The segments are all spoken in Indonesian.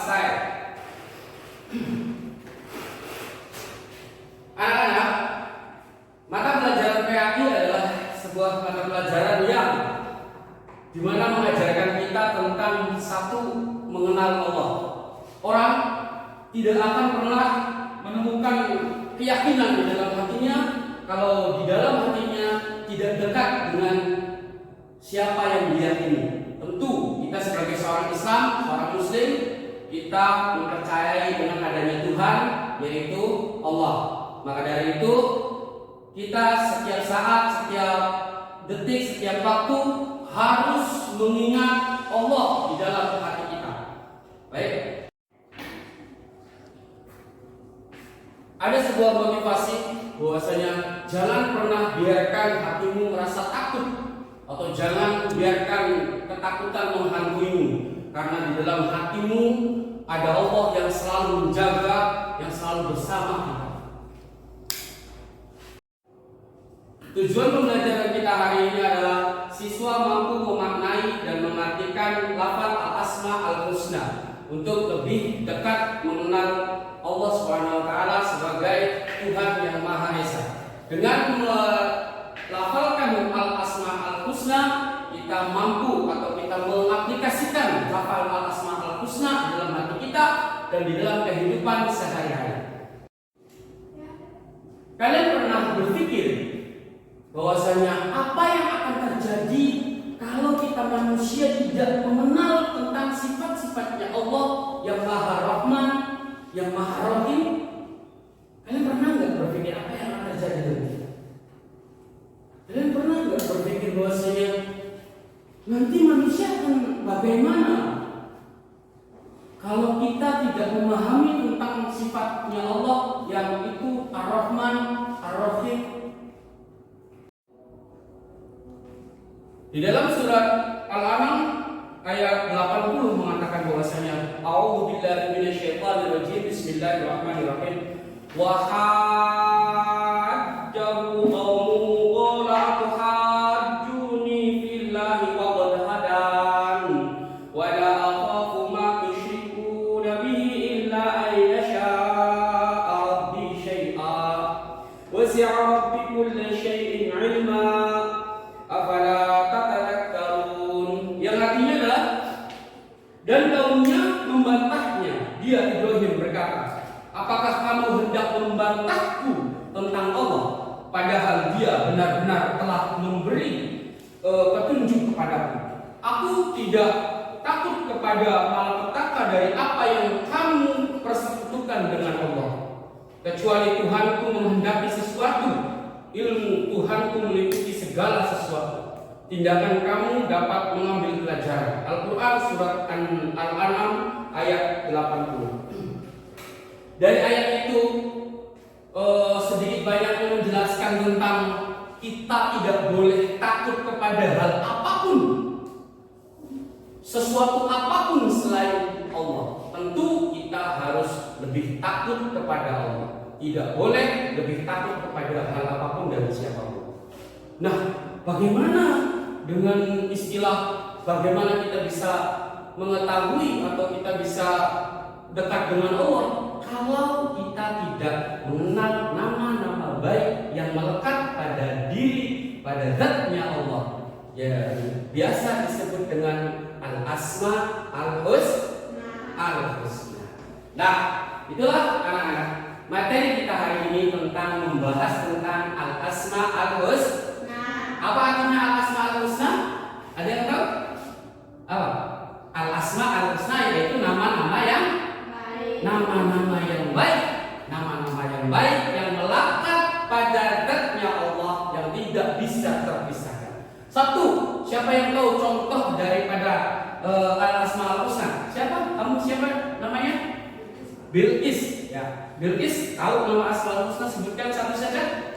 selesai. Anak-anak, mata pelajaran PAI adalah sebuah mata pelajaran yang dimana mengajarkan kita tentang satu, mengenal Allah. Orang tidak akan pernah menemukan keyakinan di dalam hatinya kalau di dalam hatinya tidak dekat dengan siapa yang diyakini. Tentu kita sebagai seorang Islam, seorang Muslim, kita mempercayai dengan adanya Tuhan, yaitu Allah. Maka dari itu kita setiap saat, setiap detik, setiap waktu harus mengingat Allah di dalam hati kita. Baik. Ada sebuah motivasi bahwasanya jangan pernah biarkan hatimu merasa takut, atau jangan biarkan ketakutan menghantuimu, karena di dalam hatimu ada Allah yang selalu menjaga, yang selalu bersama kita. Tujuan pembelajaran kita hari ini adalah siswa mampu memaknai dan mengartikan lafaz al-asma al-husna untuk lebih dekat mengenal Allah Subhanahu wa taala sebagai Tuhan yang Maha Esa. Dengan melafalkan al-asma al-husna, kita mampu atau kita mengaplikasikan lafal al-asma al-husna di dalam hati kita dan di dalam kehidupan sehari-hari. Kalian pernah berpikir bahwasanya apa yang akan terjadi kalau kita manusia tidak mengenal tentang sifat-sifatnya Allah yang Maha Rahman, yang Maha Rahim? Kalian pernah nggak berpikir apa yang akan terjadi nanti? Kalian pernah nggak berpikir bahwasanya nanti manusia akan bagaimana kalau kita tidak memahami tentang sifatnya Allah yang itu Ar-Rahman, Ar-Rahim? Di dalam surat Al-An'am ayat 80 mengatakan bahwasanya A'udzubillahi minasyaitonirrajim, bismillahirrahmanirrahim. Wa hajjahu qaumu qala tuhajjuni fillahi wa qad hadan wa la akhafu ma tusyrikuna bihi illa an yasha'a rabbi syai'a wasi'a rabbi kulli syai'in 'ilma afala tatadakkarun. Yang artinya adalah, dan kaumnya membantahnya. Dia Ibrahim berkata, apakah kamu hendak membantahku tentang Allah, padahal dia benar-benar telah memberi petunjuk kepadaku. Aku tidak takut kepada malapetaka dari apa yang kamu persekutukan dengan Allah, kecuali Tuhanku menghendaki sesuatu, ilmu Tuhanku meliputi segala sesuatu. Tindakan kamu dapat mengambil pelajaran. Al-Quran surat Al-An'am ayat 80. Dari ayat itu sedikit banyaknya menjelaskan tentang kita tidak boleh takut kepada hal apapun, sesuatu apapun selain Allah. Tentu kita harus lebih takut kepada Allah. Tidak boleh lebih takut kepada hal apapun dan siapapun. Nah, bagaimana dengan istilah bagaimana kita bisa mengetahui atau kita bisa dekat dengan Allah kalau kita tidak mengenal nama-nama baik yang melekat pada diri, pada zatnya Allah, ya biasa disebut dengan al-asma al-husna. Nah, itulah anak-anak materi kita hari ini tentang membahas tentang al-asma al-husna. Apa artinya al-asma al-husna? Ada yang tahu? Apa? Al-asma al-husna yaitu nama-nama yang baik. Nama-nama yang baik, nama-nama yang baik yang melekat pada zatnya Allah yang tidak bisa terpisahkan. Satu, siapa yang tahu contoh daripada al-asma al-husna? Siapa? Kamu siapa namanya? Bilqis. Ya, Bilqis tahu nama asma al-husna? Sebutkan satu saja.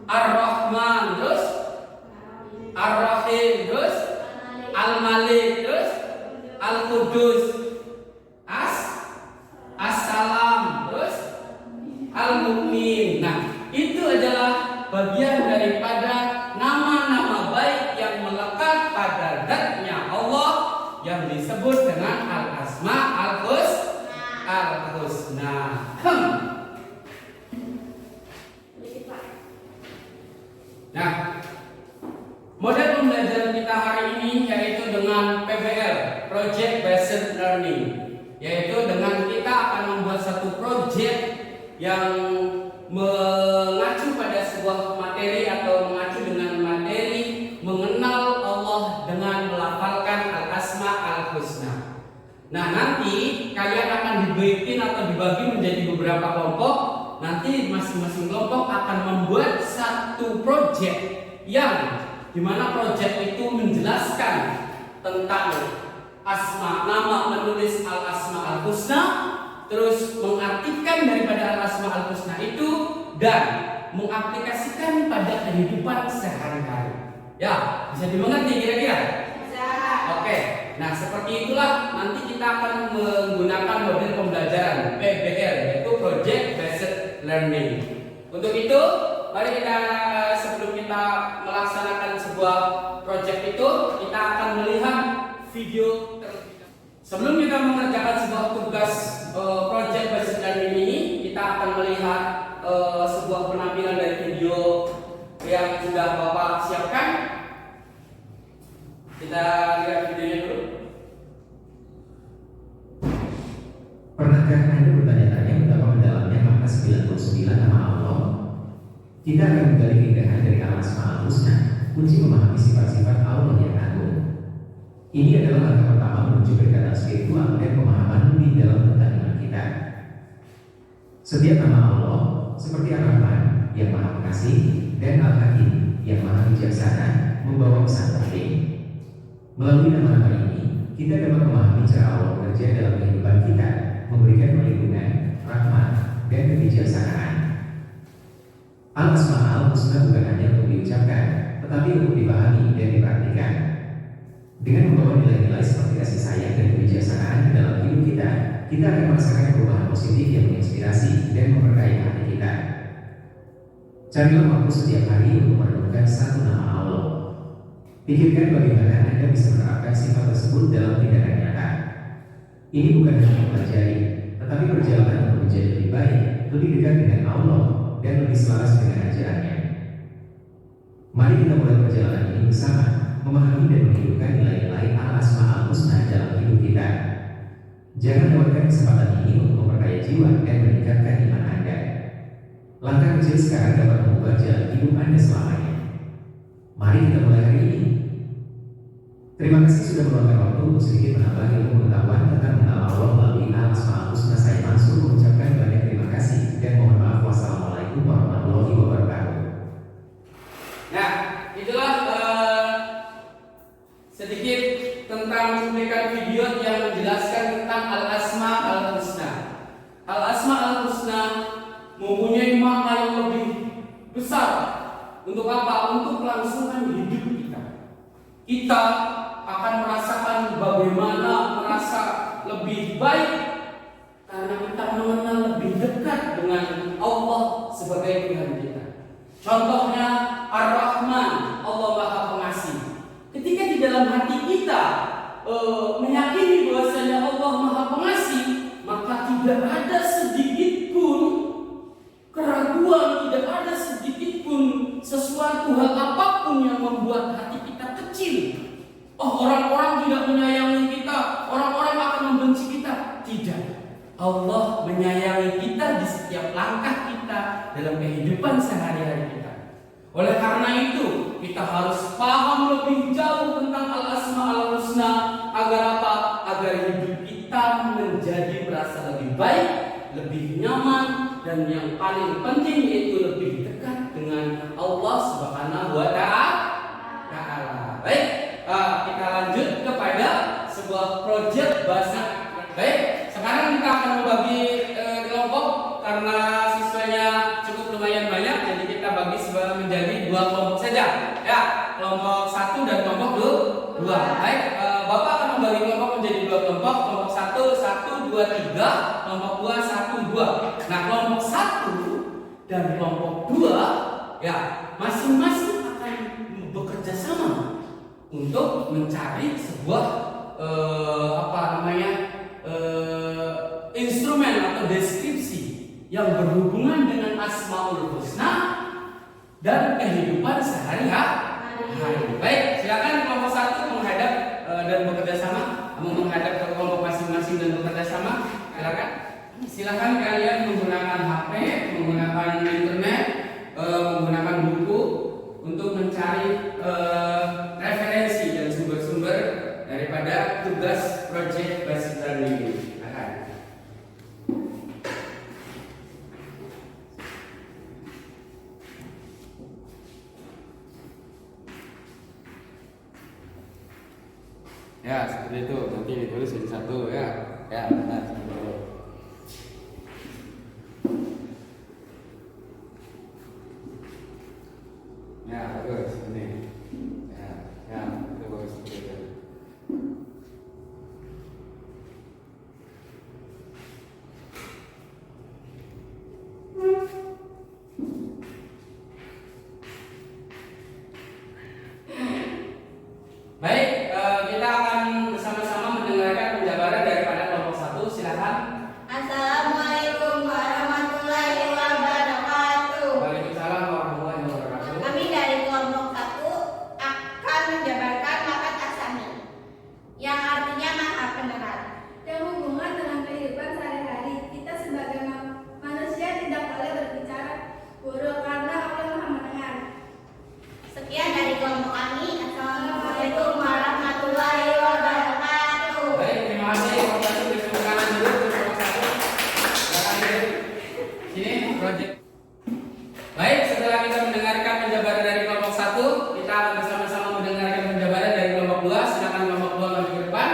Ar-Rahman, terus Ar-Rahim, terus Al-Malik, terus Al-Qudus, As-Salam, terus Al-Mu'min. Nah, itu adalah bagian daripada nama-nama baik yang melekat pada zatnya Allah yang yang disebut dengan Al-Asma Al-Husna. Nah, model pembelajaran kita hari ini yaitu dengan PBL, Project Based Learning, yaitu dengan kita akan membuat satu project yang mengacu pada sebuah materi atau mengacu dengan materi mengenal Allah dengan melafalkan Al-Asma Al-Husna. Nah, nanti kalian akan dibagi menjadi beberapa kelompok. Nanti masing-masing kelompok akan membuat satu project yang dimana project itu menjelaskan tentang menulis Al-Asma Al-Husna, terus mengartikan daripada Al-Asma Al-Husna itu dan mengaplikasikan pada kehidupan sehari-hari. Ya, bisa dimengerti kira-kira? Bisa. Oke. Nah, seperti itulah nanti kita akan menggunakan model pembelajaran PBL, yaitu Project Based Learning. Untuk itu, mari sebelum kita melaksanakan sebuah project itu, kita akan melihat video terlebih dahulu. Sebelum kita mengerjakan sebuah tugas Project Based Learning ini, kita akan melihat sebuah penampilan dari video yang sudah Bapak siapkan. Kita lihat videonya dulu. Pernahkah Anda bertanya-tanya betapa mendalamnya makna 99 nama Allah? Kita akan menggali keindahan dari Al-Asma Al-Husna, kunci memahami sifat-sifat Allah yang agung. Ini adalah langkah pertama menuju kedekatan spiritual dan pemahaman lebih dalam tentang iman kita. Setiap nama Allah, seperti Ar-Rahman yang Maha Pengasih dan Al-Hakim yang Maha Bijaksana, membawa pesan penting. Melalui nama-nama ini, kita dapat memahami cara Allah bekerja dalam kehidupan kita, memberikan perlindungan, rahmat, dan kebijaksanaan. Al-Asma Al-Husna bukan hanya untuk diucapkan, tetapi untuk dipahami dan dipraktikkan. Dengan membawa nilai-nilai seperti kasih sayang dan kebijaksanaan di dalam hidup kita, kita akan merasakan perubahan positif yang menginspirasi dan memperkaya hati kita. Carilah waktu setiap hari untuk merenungkan satu nama Allah. Pikirkan bagaimana Anda bisa menerapkan sifat tersebut dalam tindakan nyata. Ini bukan hanya mempelajari, tetapi perjalanan untuk menjadi lebih baik, lebih dekat dengan Allah, dan lebih selaras dengan ajarannya. Mari kita mulai perjalanan ini bersama, memahami dan menghidupkan nilai-nilai Al-Asma Al-Husna dalam hidup kita. Jangan lewatkan kesempatan ini untuk memperkaya jiwa dan meningkatkan iman Anda. Langkah kecil sekarang dapat mengubah jalan hidup Anda selamanya. Mari kita mulai hari ini. Terima kasih sudah meluangkan waktu untuk sedikit menambah ilmu pengetahuan tentang mengenal Allah melalui Al-Asma Al-Husna. Saya Mansur mengucapkan banyak terima kasih dan mohon maaf. Wassalamualaikum warahmatullahi wabarakatuh. Nah, itulah sedikit tentang cuplikan video yang menjelaskan tentang Al-Asma Al-Husna. Al-Asma Al-Husna mempunyai makna yang lebih besar. Untuk apa? Untuk kelangsungan hidup kita. Kita akan merasakan bagaimana merasa lebih baik karena kita mengenal lebih dekat dengan Allah sebagai Tuhan kita. Contohnya Ar-Rahman, Allah Maha Pengasih. Ketika di dalam hati kita meyakini bahwasanya Allah Maha Pengasih, maka tidak ada sedikit pun keraguan, tidak ada sedikit pun sesuatu hal apapun yang membuat hati kita kecil. Oh, orang-orang tidak menyayangi kita, orang-orang akan membenci kita. Tidak. Allah menyayangi kita di setiap langkah kita dalam kehidupan sehari-hari kita. Oleh karena itu, kita harus paham lebih jauh tentang Al-Asma Al-Husna. Agar apa? Agar hidup kita menjadi merasa lebih baik, lebih nyaman, dan yang paling penting yaitu lebih dekat dengan Allah Subhanahu wa Ta'ala. Baik, kita lanjut kepada sebuah project bahasa. Baik, sekarang kita akan membagi kelompok karena siswanya cukup lumayan banyak, jadi kita bagi menjadi dua kelompok saja. Ya, kelompok 1 dan kelompok 2. Baik, Bapak akan membagi kelompok menjadi dua kelompok. Kelompok 1, 2, 3. Kelompok 2, 1, 2. Nah, kelompok 1 dan kelompok 2 ya masing-masing akan bekerja sama untuk mencari sebuah apa namanya instrumen atau deskripsi yang berhubungan dengan Asmaul Husna dan kehidupan sehari-hari. Baik, silakan kelompok 1 menghadap dan bekerja sama, menghadap ke kelompok masing-masing dan bekerja sama. Silakan kalian menggunakan HP, menggunakan internet, menggunakan buku untuk mencari referensi dan sumber-sumber daripada tugas project basic learning ini. Ya, seperti itu. Nanti ditulis jadi satu ya. Ya, benar. Ya, bagus. Ini. Ya, itu bagus seperti itu. Baik, kita akan bersama-sama mendengarkan penjabaran daripada kelompok 1. Silakan. Assalamualaikum warahmatullahi wabarakatuh. Waalaikumsalam warahmatullahi wabarakatuh. Kami dari kelompok 1 akan menjabarkan lafaz asami yang artinya maha pendengar. Yang hubungan dengan kehidupan sehari-hari. Kita sebagai manusia tidak boleh berbicara buruk karena Allah Maha Mendengar. Sekian dari kelompok kami. Assalamualaikum warahmatullahi wabarakatuh. Baik, terima kasih. Kelompok 1 beri kanan dulu untuk kelompok 1. Silakan dulu. Sini project. Baik, setelah kita mendengarkan penjabaran dari kelompok 1, kita akan bersama-sama mendengarkan penjabaran dari kelompok 2. Silakan kelompok 2 maju ke depan.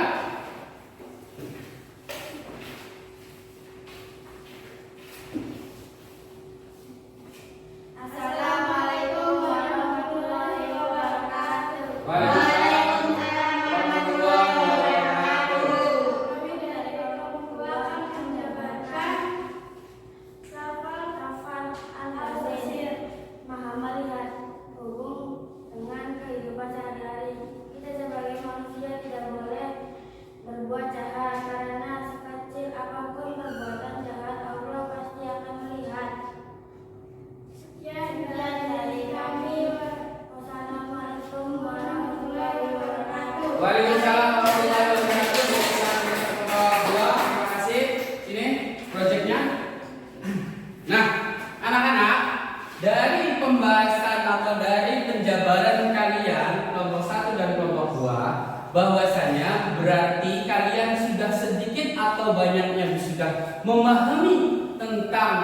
Assalamualaikum warahmatullahi wabarakatuh. Waalaikumsalam warahmatullahi wabarakatuh. Kami dari kelompok 2 akan menjabarkan lafal al-basir, maha melihat, hubung dengan kehidupan sehari-hari. Kita sebagai manusia tidak boleh berbuat jahat karena sekecil apapun perbuatan jahat Allah pasti akan melihat. Sekian dari kami. Wassalamualaikum warahmatullahi wabarakatuh. Waalaikumsalam warahmatullahi wabarakatuh. Kelompok 2, terima kasih. Sini projectnya. Nah, anak-anak, dari pembahasan atau dari penjabaran kalian kelompok 1 dan kelompok 2, bahwasanya berarti kalian sudah sedikit atau banyaknya sudah memahami tentang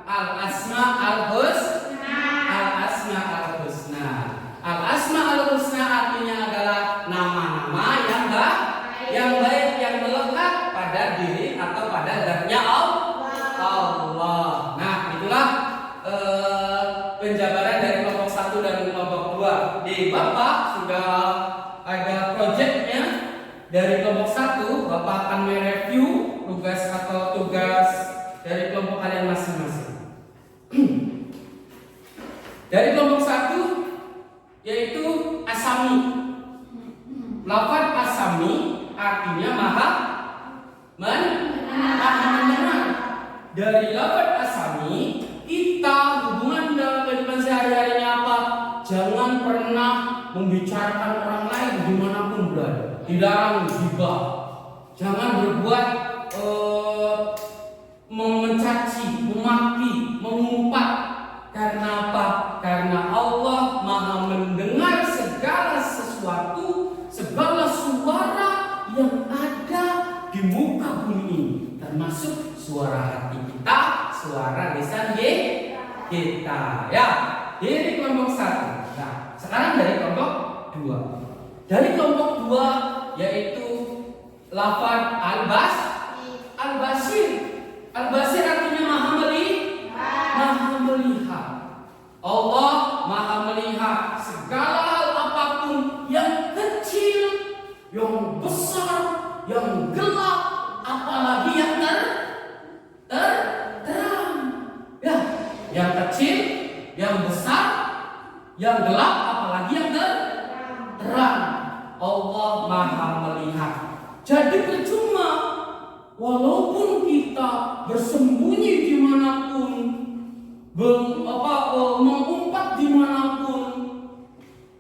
al-asma al-husna. Al-asma al-husna. Al-asma al-husna artinya adalah nama-nama yang baik yang melekat pada diri atau pada zatnya Allah. Nah, itulah penjabaran dari kelompok 1 dan kelompok 2. Di Bapak sudah ada projectnya dari kelompok 1. Bapak akan mereview tugas atau tugas dari kelompok kalian masing-masing. Dari kelompok 1 yaitu asami. Lafaz asami artinya maha mendengar. Dari lafaz asami kita hubungan dalam kehidupan sehari-harinya apa? Jangan pernah membicarakan orang lain dimanapun berada. Dilarang ghibah. Jangan berbuat mencaci, memaki, mengumpat. Karena apa? Karena Allah Maha mendengar segala sesuatu, segala suara yang ada di muka bumi ini, termasuk suara hati kita, suara lisan kita. Ya, ini kelompok 1. Nah, sekarang dari kelompok 2. Dari kelompok 2 yaitu lafaz al-basir. Al-basir artinya maha melihat. Allah maha melihat segala hal apapun, yang kecil, yang besar, yang gelap, apalagi yang terang. Ya, yang kecil, yang besar, yang gelap, apalagi yang terang. Allah maha melihat. Jadi percuma walaupun kita bersembunyi dimanapun, mengumpat dimanapun,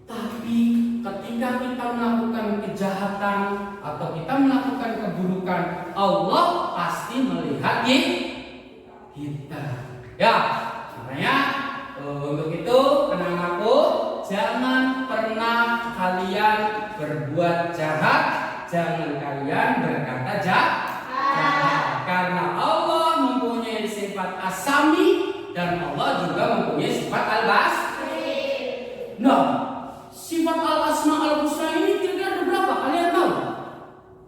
tapi ketika kita melakukan kejahatan atau kita melakukan keburukan, Allah pasti melihat kita. Ya, makanya untuk itu tenang aku, jangan pernah kalian berbuat jahat, jangan kalian berkata jahat, karena Allah mempunyai sifat as-sami dan Allah juga mempunyai sifat al-basir. Nah, sifat al-asma al-husna ini kira-kira ada berapa? Kalian tahu?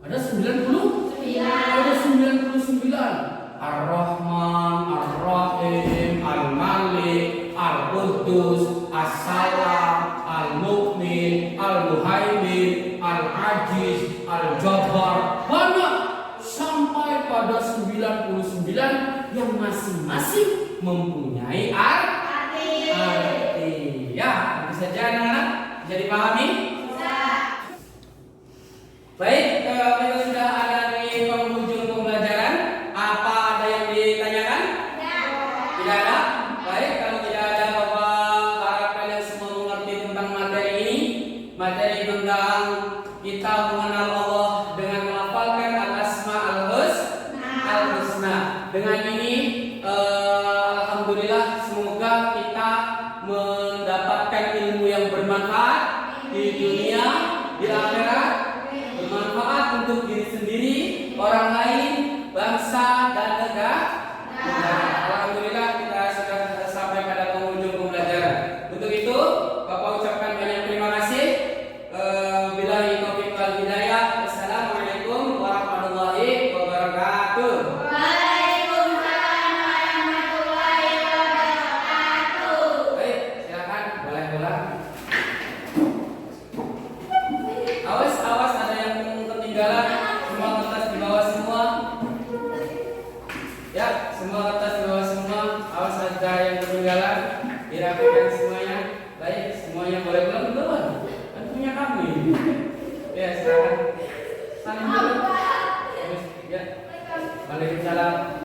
Ada 99. Ada 99. Ar-Rahman, Ar-Rahim, Al-Malik, Al-Qudus, As-Salam, Al-Mu'min, Al-Muhaimin, Al-Aziz, Al-Jabbar. Banyak sampai pada 99 yang masing-masing mempunyai arti. Ya, tentu saja anak-anak bisa dipahami? Baik, kita sudah ada di penghujung pembelajaran. Apa ada yang ditanyakan? Tidak ada? Baik, kalau tidak ada, Bapak harap kalian semua mengerti tentang materi ini. Materi tentang kita